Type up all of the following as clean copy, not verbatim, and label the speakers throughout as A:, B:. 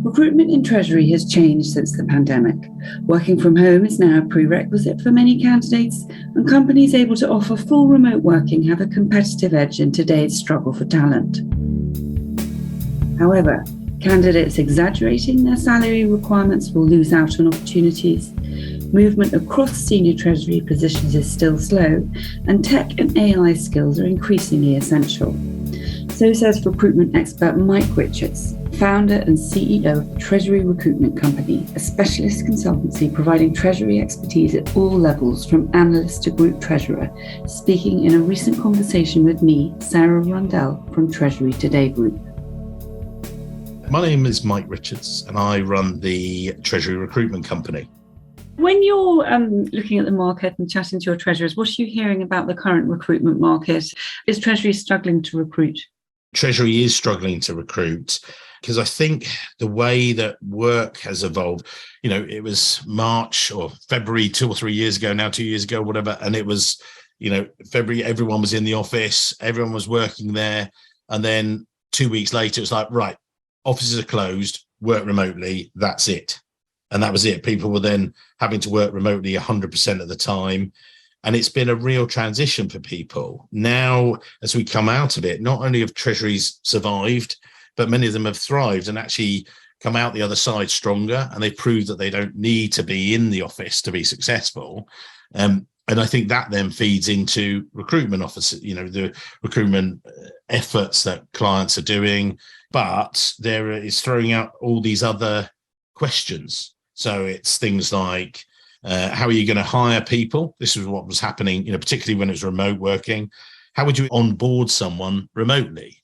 A: Recruitment in Treasury has changed since the pandemic. Working from home is now a prerequisite for many candidates, and companies able to offer full remote working have a competitive edge in today's struggle for talent. However, candidates exaggerating their salary requirements will lose out on opportunities. Movement across senior Treasury positions is still slow, and tech and AI skills are increasingly essential. So says recruitment expert Mike Richards, founder and CEO of Treasury Recruitment Company, a specialist consultancy providing Treasury expertise at all levels from analyst to group treasurer, speaking in a recent conversation with me, Sarah Rundell from Treasury Today Group.
B: My name is Mike Richards and I run the Treasury Recruitment Company.
A: When you're looking at the market and chatting to your treasurers, what are you hearing about the current recruitment market? Is Treasury struggling to recruit?
B: Treasury is struggling to recruit because I think the way that work has evolved, it was March or February 2 or 3 years ago, now 2 years ago, whatever. And it was, February, everyone was in the office, everyone was working there. And then 2 weeks later, it was like, right, offices are closed, work remotely, that's it. And that was it. People were then having to work remotely 100% of the time. And it's been a real transition for people. Now, as we come out of it, not only have treasuries survived, but many of them have thrived and actually come out the other side stronger. And they've proved that they don't need to be in the office to be successful. And I think that then feeds into recruitment offices, the recruitment efforts that clients are doing. But there is throwing out all these other questions. So it's things like, how are you going to hire people? This is what was happening, particularly when it was remote working. How would you onboard someone remotely?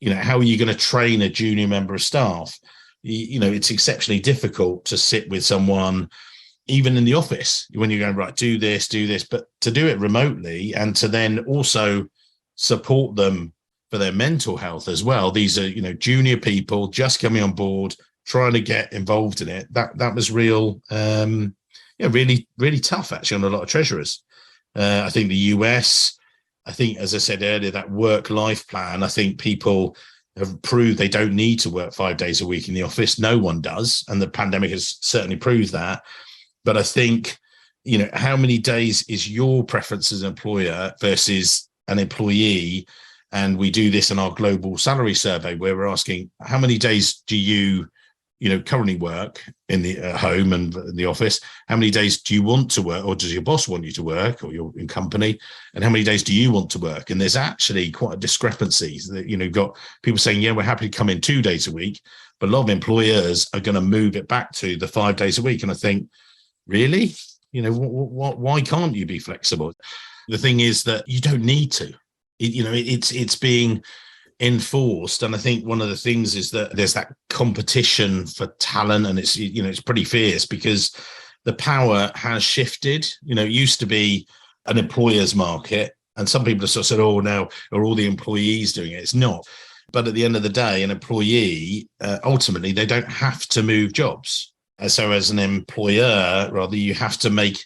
B: How are you going to train a junior member of staff? It's exceptionally difficult to sit with someone, even in the office, when you're going, right, do this, but to do it remotely and to then also support them for their mental health as well. These are, junior people just coming on board, trying to get involved in it. That was real, really, really tough actually on a lot of treasurers. I think the US, as I said earlier, that work-life plan, I think people have proved they don't need to work 5 days a week in the office. No one does. And the pandemic has certainly proved that. But I think, how many days is your preference as an employer versus an employee? And we do this in our global salary survey where we're asking, how many days do you currently work in the home and the office? How many days do you want to work, or does your boss want you to work, or you're in company? And how many days do you want to work? And there's actually quite a discrepancy that, you've got people saying, yeah, we're happy to come in 2 days a week, but a lot of employers are going to move it back to the 5 days a week. And I think, really, why can't you be flexible? The thing is that you don't need to. It's being enforced, and I think one of the things is that there's that competition for talent, and it's pretty fierce because the power has shifted. It used to be an employer's market, and some people have sort of said, oh, now are all the employees doing it? It's not. But at the end of the day, an employee, ultimately, they don't have to move jobs. So as an employer, rather, you have to make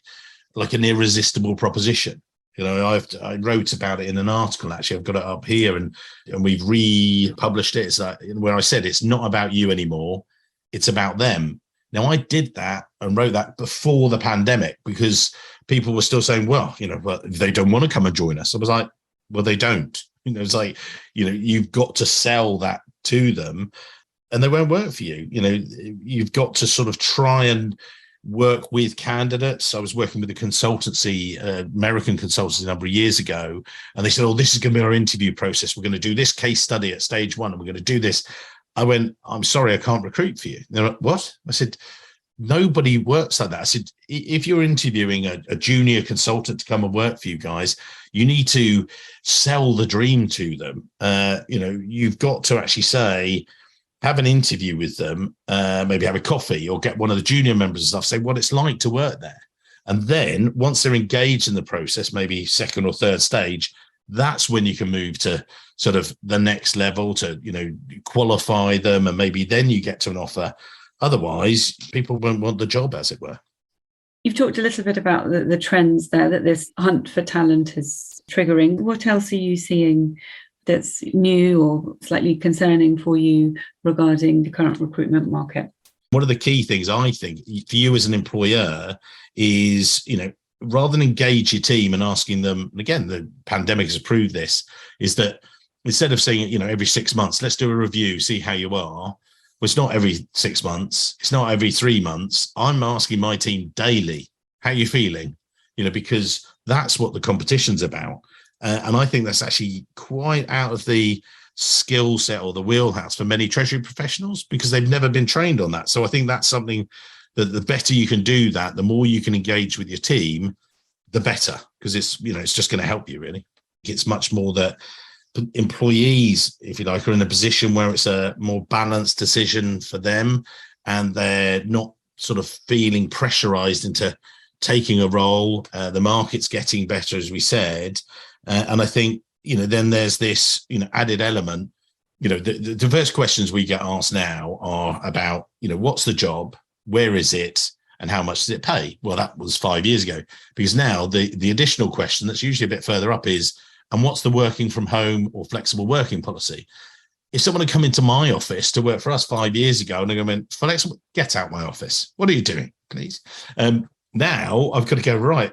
B: like an irresistible proposition. I wrote about it in an article, actually. I've got it up here and we've republished it. It's like, where I said it's not about you anymore. It's about them. Now, I did that and wrote that before the pandemic because people were still saying, well, they don't want to come and join us. I was like, well, they don't. It's like, you've got to sell that to them and they won't work for you. You've got to sort of try and work with candidates. I was working with a consultancy, American consultancy a number of years ago, and they said, oh, this is going to be our interview process. We're going to do this case study at stage one, and we're going to do this. I went, I'm sorry, I can't recruit for you. They're like, what? I said, nobody works like that. I said, if you're interviewing a junior consultant to come and work for you guys, you need to sell the dream to them. You've got to actually say, have an interview with them, maybe have a coffee or get one of the junior members and stuff, say what it's like to work there. And then once they're engaged in the process, maybe second or third stage, that's when you can move to sort of the next level to, qualify them. And maybe then you get to an offer. Otherwise, people won't want the job, as it were.
A: You've talked a little bit about the trends there that this hunt for talent is triggering. What else are you seeing that's new or slightly concerning for you regarding the current recruitment market?
B: One of the key things I think for you as an employer is, rather than engage your team and asking them, and again, the pandemic has proved this, is that instead of saying, every 6 months, let's do a review, see how you are. Well, it's not every 6 months. It's not every 3 months. I'm asking my team daily, how are you feeling? Because that's what the competition's about. And I think that's actually quite out of the skill set or the wheelhouse for many Treasury professionals, because they've never been trained on that. So I think that's something that the better you can do that, the more you can engage with your team, the better, because it's just going to help you, really. It's much more that employees, if you like, are in a position where it's a more balanced decision for them, and they're not sort of feeling pressurized into taking a role. The market's getting better, as we said. And I think, then there's this, added element. The first questions we get asked now are about, what's the job? Where is it? And how much does it pay? Well, that was 5 years ago, because now the additional question that's usually a bit further up is, and what's the working from home or flexible working policy? If someone had come into my office to work for us 5 years ago and they went, flexible, get out my office. What are you doing, please? Now I've got to go, right,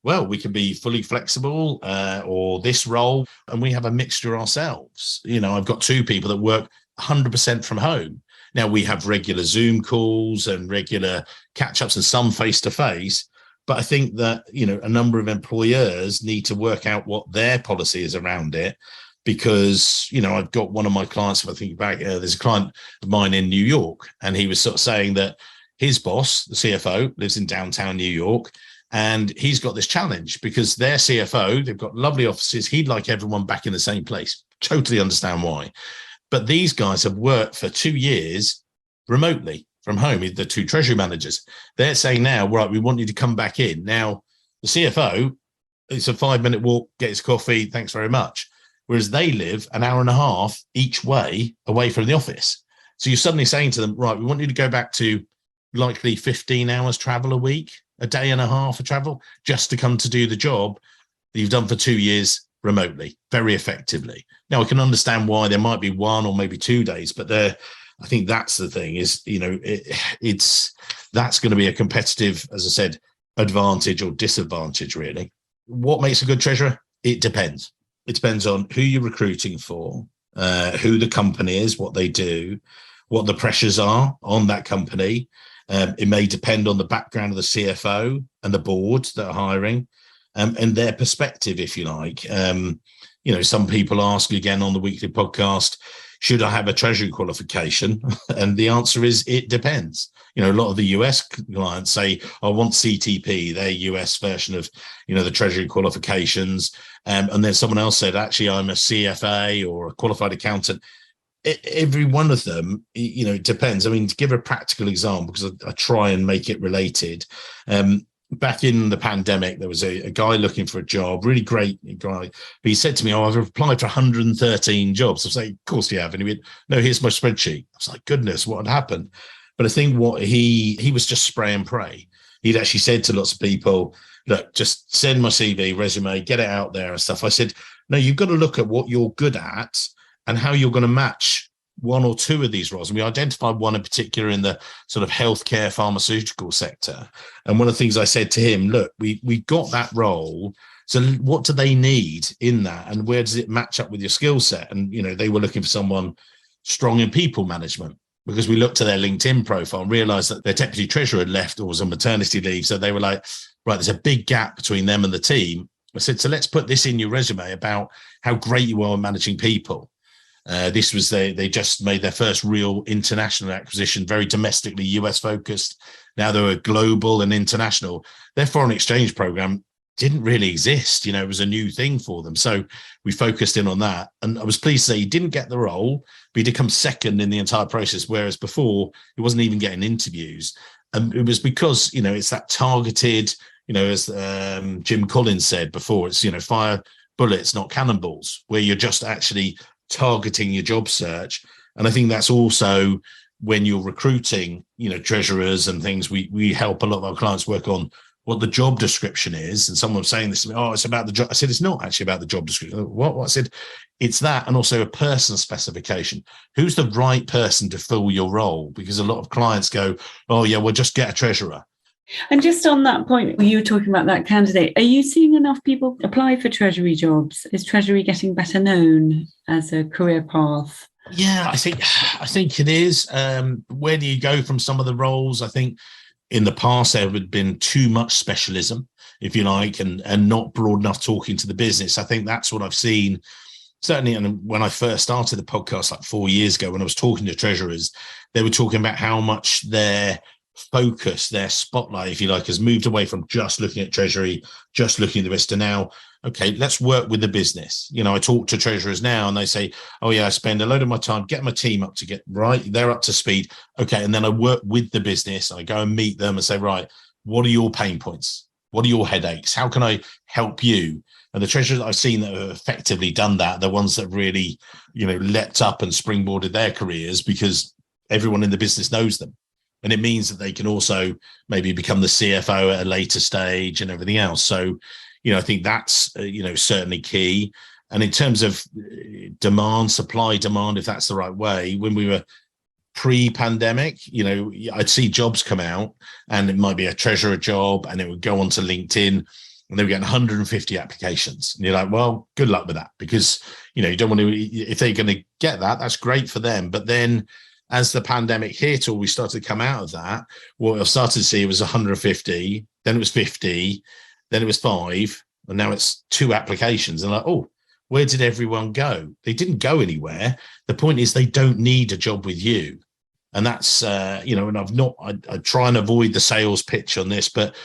B: well, we can be fully flexible or this role, and we have a mixture ourselves. I've got 2 people that work 100% from home. Now we have regular Zoom calls and regular catch-ups and some face-to-face, but I think that, a number of employers need to work out what their policy is around it, because, I've got one of my clients, if I think back, there's a client of mine in New York, and he was sort of saying that his boss, the CFO, lives in downtown New York, and he's got this challenge because their CFO, they've got lovely offices. He'd like everyone back in the same place. Totally understand why. But these guys have worked for 2 years remotely from home, the 2 treasury managers. They're saying now, right, we want you to come back in. Now, the CFO, it's a 5-minute walk, get his coffee, thanks very much. Whereas they live an hour and a half each way away from the office. So you're suddenly saying to them, right, we want you to go back to likely 15 hours travel a week, a day and a half of travel, just to come to do the job that you've done for 2 years remotely, very effectively. Now, I can understand why there might be 1 or maybe 2 days, but I think that's the thing is, that's going to be a competitive, as I said, advantage or disadvantage, really. What makes a good treasurer? It depends. It depends on who you're recruiting for, who the company is, what they do, what the pressures are on that company. It may depend on the background of the CFO and the board that are hiring, and their perspective, if you like. Some people ask again on the weekly podcast, should I have a treasury qualification? And the answer is, it depends. A lot of the US clients say, I want CTP, their US version of, the treasury qualifications. And then someone else said, actually, I'm a CFA or a qualified accountant. Every one of them, it depends. I mean, to give a practical example, because I try and make it related. Back in the pandemic, there was a guy looking for a job, really great guy. But he said to me, I've applied for 113 jobs. I was like, of course you have. And he went, no, here's my spreadsheet. I was like, goodness, what had happened? But I think what he was just spray and pray. He'd actually said to lots of people, look, just send my CV, resume, get it out there and stuff. I said, no, you've got to look at what you're good at and how you're going to match 1 or 2 of these roles. And we identified one in particular in the sort of healthcare pharmaceutical sector. And one of the things I said to him, look, we got that role. So what do they need in that? And where does it match up with your skill set? And, they were looking for someone strong in people management, because we looked at their LinkedIn profile and realized that their deputy treasurer had left or was on maternity leave. So they were like, right, there's a big gap between them and the team. I said, so let's put this in your resume about how great you are managing people. This was they just made their first real international acquisition, very domestically US focused. Now they were global and international. Their foreign exchange program didn't really exist. It was a new thing for them. So we focused in on that. And I was pleased to say he didn't get the role, but he did come second in the entire process. Whereas before he wasn't even getting interviews. And it was because, it's that targeted, as Jim Collins said before, it's, fire bullets, not cannonballs, where you're just actually targeting your job search. And I think that's also when you're recruiting, treasurers and things, we help a lot of our clients work on what the job description is, and someone was saying this to me, it's about the job. I said, it's not actually about the job description. What? I said, it's that, and also a person specification. Who's the right person to fill your role? Because a lot of clients go, oh yeah, we'll just get a treasurer.
A: And just on that point, you were talking about that candidate. Are you seeing enough people apply for Treasury jobs? Is Treasury getting better known as a career path?
B: Yeah, I think it is. Where do you go from some of the roles? I think in the past there had been too much specialism, if you like, and not broad enough talking to the business. I think that's what I've seen. Certainly, and when I first started the podcast like 4 years ago, when I was talking to treasurers, they were talking about how much their focus, their spotlight, if you like, has moved away from just looking at treasury, just looking at the risk, to now, okay, let's work with the business. I talk to treasurers now and they say, oh yeah, I spend a load of my time getting my team up to get right, they're up to speed. Okay, and then I work with the business. I go and meet them and say, right, what are your pain points? What are your headaches? How can I help you? And the treasurers I've seen that have effectively done that, the ones that really, leapt up and springboarded their careers, because everyone in the business knows them. And it means that they can also maybe become the CFO at a later stage and everything else. So, I think that's, certainly key. And in terms of demand, supply, demand, if that's the right way, when we were pre-pandemic, I'd see jobs come out and it might be a treasurer job and it would go onto LinkedIn and they were getting 150 applications. And you're like, well, good luck with that, because, you don't want to, if they're going to get that, that's great for them. But then as the pandemic hit, or we started to come out of that, what I started to see was 150, then it was 50, then it was 5, and now it's 2 applications. And like, oh, where did everyone go? They didn't go anywhere. The point is they don't need a job with you. And that's, and I try and avoid the sales pitch on this, but,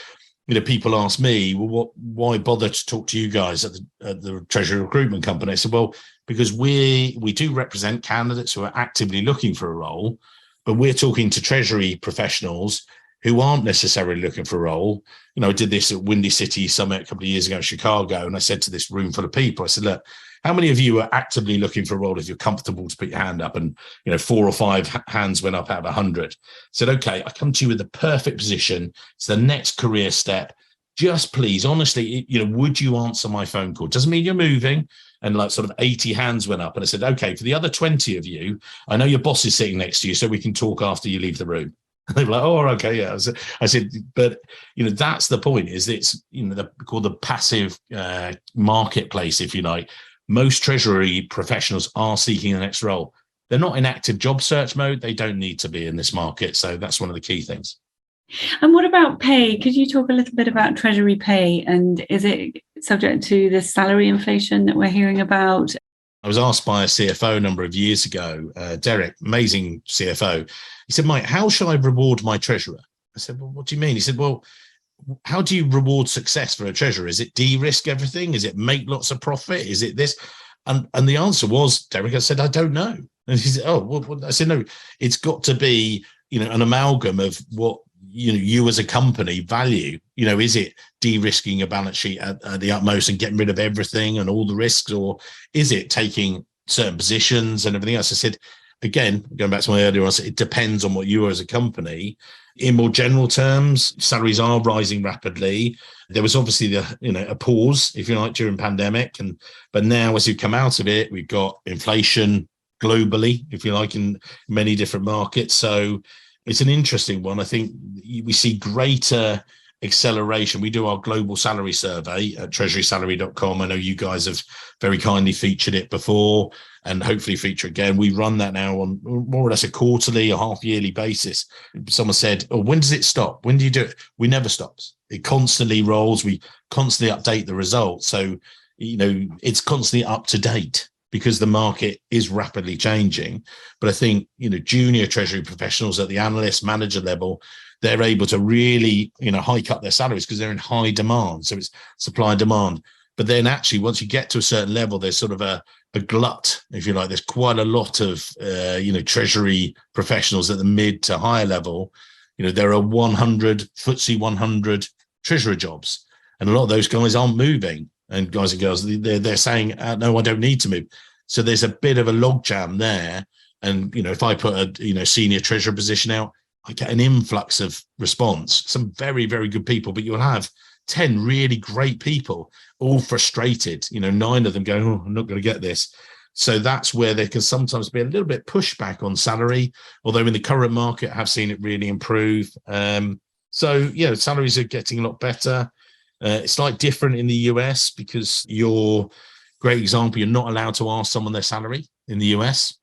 B: people ask me, well, why bother to talk to you guys at the Treasury Recruitment Company? I said, well, because we do represent candidates who are actively looking for a role, but we're talking to Treasury professionals who aren't necessarily looking for a role. I did this at Windy City Summit a couple of years ago in Chicago, and I said to this room full of people, I said, look, how many of you are actively looking for a role if you're comfortable to put your hand up? And, 4 or 5 hands went up out of 100. I said, okay, I come to you with the perfect position. It's the next career step. Just please, honestly, would you answer my phone call? Doesn't mean you're moving. And like sort of 80 hands went up. And I said, okay, for the other 20 of you, I know your boss is sitting next to you, so we can talk after you leave the room. They were like, oh, okay, yeah. I said, but that's the point. Is it's called the passive marketplace, if you like. Most Treasury professionals are seeking the next role. They're not in active job search mode. They don't need to be in this market. So that's one of the key things.
A: And what about pay? Could you talk a little bit about Treasury pay? And is it subject to the salary inflation that we're hearing about?
B: I was asked by a CFO a number of years ago, Derek, amazing CFO. He said, Mike, how shall I reward my treasurer? I said, well, what do you mean? He said, well, how do you reward success for a treasurer? Is it de-risk everything? Is it make lots of profit? Is it this? And the answer was, Derek, I said, I don't know. And he said, oh, well, I said, no, it's got to be, an amalgam of what, you as a company value. Is it de-risking a balance sheet at the utmost and getting rid of everything and all the risks? Or is it taking certain positions and everything else? I said, again, going back to my earlier answer, it depends on what you are as a company. In more general terms, salaries are rising rapidly. There was obviously a pause, if you like, during pandemic. But now as you come out of it, we've got inflation globally, if you like, in many different markets. So it's an interesting one. I think we see greater acceleration. We do our global salary survey at treasurysalary.com. I know you guys have very kindly featured it before and hopefully feature again. We run that now on more or less a quarterly, a half yearly basis. Someone said, oh, when does it stop? When do you do it? We never stops. It constantly rolls. We constantly update the results. So, it's constantly up to date, because the market is rapidly changing. But I think, junior treasury professionals at the analyst manager level, they're able to really, hike up their salaries because they're in high demand. So it's supply and demand. But then actually, once you get to a certain level, there's sort of a glut, if you like. There's quite a lot of, treasury professionals at the mid to higher level. There are 100 FTSE 100 treasurer jobs. And a lot of those guys aren't moving. And guys and girls, they're saying, no, I don't need to move. So there's a bit of a logjam there. And, if I put a, senior treasurer position out, I get an influx of response, some very, very good people, but you'll have 10 really great people, all frustrated, 9 of them going, oh, I'm not going to get this. So that's where there can sometimes be a little bit pushback on salary, although in the current market, I have seen it really improve. Salaries are getting a lot better. It's like different in the US because great example, you're not allowed to ask someone their salary in the US.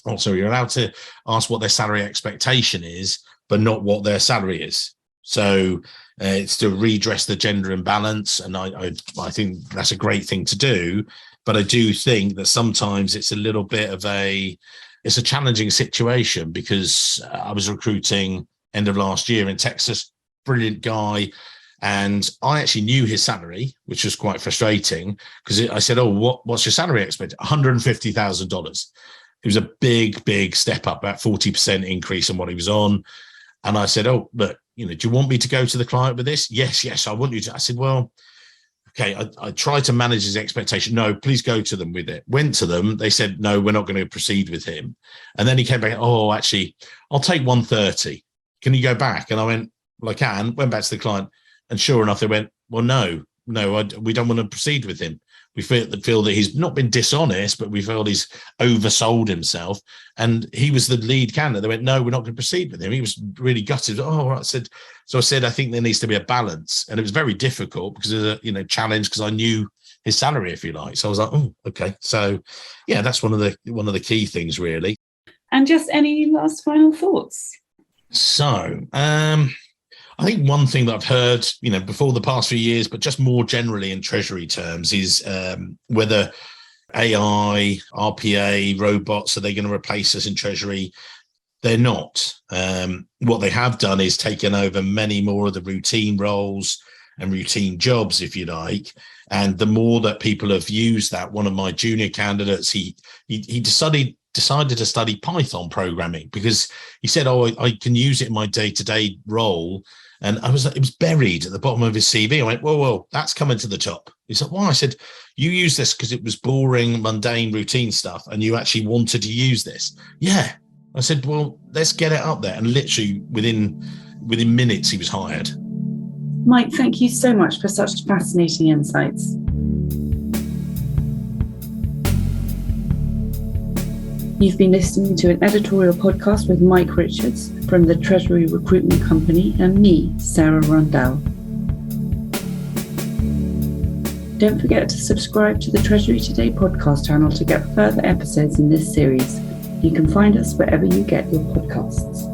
B: Also, you're allowed to ask what their salary expectation is, but not what their salary is. So it's to redress the gender imbalance. And I think that's a great thing to do. But I do think that sometimes it's a little bit of it's a challenging situation because I was recruiting end of last year in Texas, brilliant guy. And I actually knew his salary, which was quite frustrating because I said, oh, what's your salary expected? $150,000. It was a big, big step up, about 40% increase on what he was on. And I said, oh, look, do you want me to go to the client with this? Yes, I want you to. I said, well, okay, I tried to manage his expectation. No, please go to them with it. Went to them. They said, no, we're not going to proceed with him. And then he came back, oh, actually, I'll take 130. Can you go back? And I went, well, I can. Went back to the client. And sure enough, they went, well, no, we don't want to proceed with him. We feel that he's not been dishonest, but we feel he's oversold himself. And he was the lead candidate. They went, no, we're not going to proceed with him. He was really gutted. Oh, I said, I think there needs to be a balance. And it was very difficult because of the challenge because I knew his salary, if you like. So I was like, oh, okay. So yeah, that's one of the key things really.
A: And just any last final thoughts?
B: So I think one thing that I've heard, before the past few years, but just more generally in Treasury terms is whether AI, RPA, robots, are they going to replace us in Treasury? They're not. What they have done is taken over many more of the routine roles and routine jobs, if you like. And the more that people have used that, one of my junior candidates, he decided to study Python programming because he said, oh, I can use it in my day-to-day role. And it was buried at the bottom of his CV. I went, whoa, that's coming to the top. He said, why? I said, you use this because it was boring, mundane, routine stuff, and you actually wanted to use this. Yeah. I said, well, let's get it up there. And literally within minutes, he was hired.
A: Mike, thank you so much for such fascinating insights. You've been listening to an editorial podcast with Mike Richards from the Treasury Recruitment Company and me, Sarah Rundell. Don't forget to subscribe to the Treasury Today podcast channel to get further episodes in this series. You can find us wherever you get your podcasts.